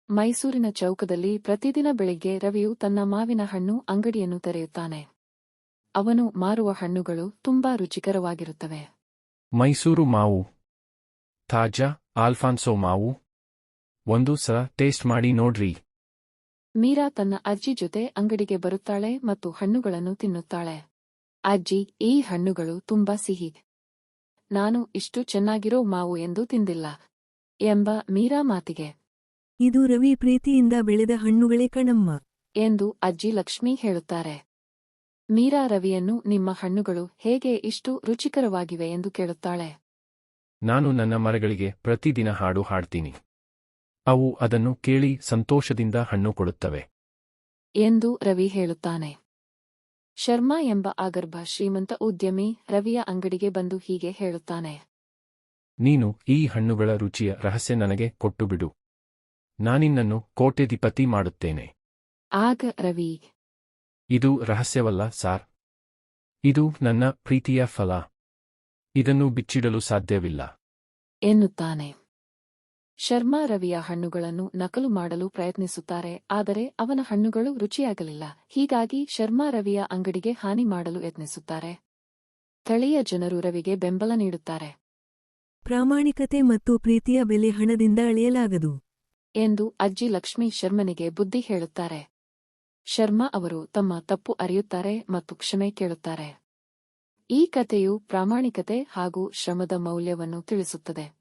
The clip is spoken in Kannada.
ಮೈಸೂರಿನ ಚೌಕದಲ್ಲಿ ಪ್ರತಿದಿನ ಬೆಳಿಗ್ಗೆ ರವಿಯು ತನ್ನ ಮಾವಿನ ಹಣ್ಣು ಅಂಗಡಿಯನ್ನು ತೆರೆಯುತ್ತಾನೆ. ಅವನು ಮಾರುವ ಹಣ್ಣುಗಳು ತುಂಬಾ ರುಚಿಕರವಾಗಿರುತ್ತವೆ. ಮೈಸೂರು ಮಾವು, ತಾಜಾ ಆಲ್ಫಾನ್ಸೋ ಮಾವು. ಒಂದು ಸಲ ಟೇಸ್ಟ್ ಮಾಡಿ ನೋಡ್ರಿ. ಮೀರಾ ತನ್ನ ಅಜ್ಜಿ ಜೊತೆ ಅಂಗಡಿಗೆ ಬರುತ್ತಾಳೆ ಮತ್ತು ಹಣ್ಣುಗಳನ್ನು ತಿನ್ನುತ್ತಾಳೆ. ಅಜ್ಜಿ, ಈ ಹಣ್ಣುಗಳು ತುಂಬಾ ಸಿಹಿ. ನಾನು ಇಷ್ಟು ಚೆನ್ನಾಗಿರೋ ಮಾವು ಎಂದು ತಿಂದಿಲ್ಲ ಎಂಬ ಮೀರಾ ಮಾತಿಗೆ, ಇದು ರವಿ ಪ್ರೀತಿಯಿಂದ ಬೆಳೆದ ಹಣ್ಣುಗಳೇ ಕಣಮ್ಮ ಎಂದು ಅಜ್ಜಿ ಲಕ್ಷ್ಮಿ ಹೇಳುತ್ತಾರೆ. ಮೀರಾ ರವಿಯನ್ನು ನಿಮ್ಮ ಹಣ್ಣುಗಳು ಹೇಗೆ ಇಷ್ಟು ರುಚಿಕರವಾಗಿವೆ ಎಂದು ಕೇಳುತ್ತಾಳೆ. ನಾನು ನನ್ನ ಮರಗಳಿಗೆ ಪ್ರತಿದಿನ ಹಾಡು ಹಾಡ್ತೀನಿ. ಅವು ಅದನ್ನು ಕೇಳಿ ಸಂತೋಷದಿಂದ ಹಣ್ಣು ಕೊಡುತ್ತವೆ ಎಂದು ರವಿ ಹೇಳುತ್ತಾನೆ. ಶರ್ಮಾ ಎಂಬ ಆಗರ್ಭ ಶ್ರೀಮಂತ ಉದ್ಯಮಿ ರವಿಯ ಅಂಗಡಿಗೆ ಬಂದು ಹೀಗೆ ಹೇಳುತ್ತಾನೆ. ನೀನು ಈ ಹಣ್ಣುಗಳ ರುಚಿಯ ರಹಸ್ಯ ನನಗೆ ಕೊಟ್ಟುಬಿಡು. ನಾನಿನ್ನನ್ನು ಕೋಟ್ಯಧಿಪತಿ ಮಾಡುತ್ತೇನೆ. ಆಗ ರವಿ, ಇದು ರಹಸ್ಯವಲ್ಲ ಸಾರ್. ಇದು ನನ್ನ ಪ್ರೀತಿಯ ಫಲ. ಇದನ್ನು ಬಿಚ್ಚಿಡಲು ಸಾಧ್ಯವಿಲ್ಲ ಎನ್ನುತ್ತಾನೆ. ಶರ್ಮಾ ರವಿಯ ಹಣ್ಣುಗಳನ್ನು ನಕಲು ಮಾಡಲು ಪ್ರಯತ್ನಿಸುತ್ತಾರೆ. ಆದರೆ ಅವನ ಹಣ್ಣುಗಳು ರುಚಿಯಾಗಲಿಲ್ಲ. ಹೀಗಾಗಿ ಶರ್ಮಾ ರವಿಯ ಅಂಗಡಿಗೆ ಹಾನಿ ಮಾಡಲು ಯತ್ನಿಸುತ್ತಾರೆ. ಸ್ಥಳೀಯ ಜನರು ರವಿಗೆ ಬೆಂಬಲ ನೀಡುತ್ತಾರೆ. ಪ್ರಾಮಾಣಿಕತೆ ಮತ್ತು ಪ್ರೀತಿಯ ಬೆಲೆ ಹಣದಿಂದ ಅಳೆಯಲಾಗದು ಎಂದು ಅಜ್ಜಿ ಲಕ್ಷ್ಮಿ ಶರ್ಮನಿಗೆ ಬುದ್ಧಿ ಹೇಳುತ್ತಾರೆ. ಶರ್ಮಾ ಅವರು ತಮ್ಮ ತಪ್ಪು ಅರಿಯುತ್ತಾರೆ ಮತ್ತು ಕ್ಷಮೆ ಕೇಳುತ್ತಾರೆ. ಈ ಕಥೆಯು ಪ್ರಾಮಾಣಿಕತೆ ಹಾಗೂ ಶ್ರಮದ ಮೌಲ್ಯವನ್ನು ತಿಳಿಸುತ್ತದೆ.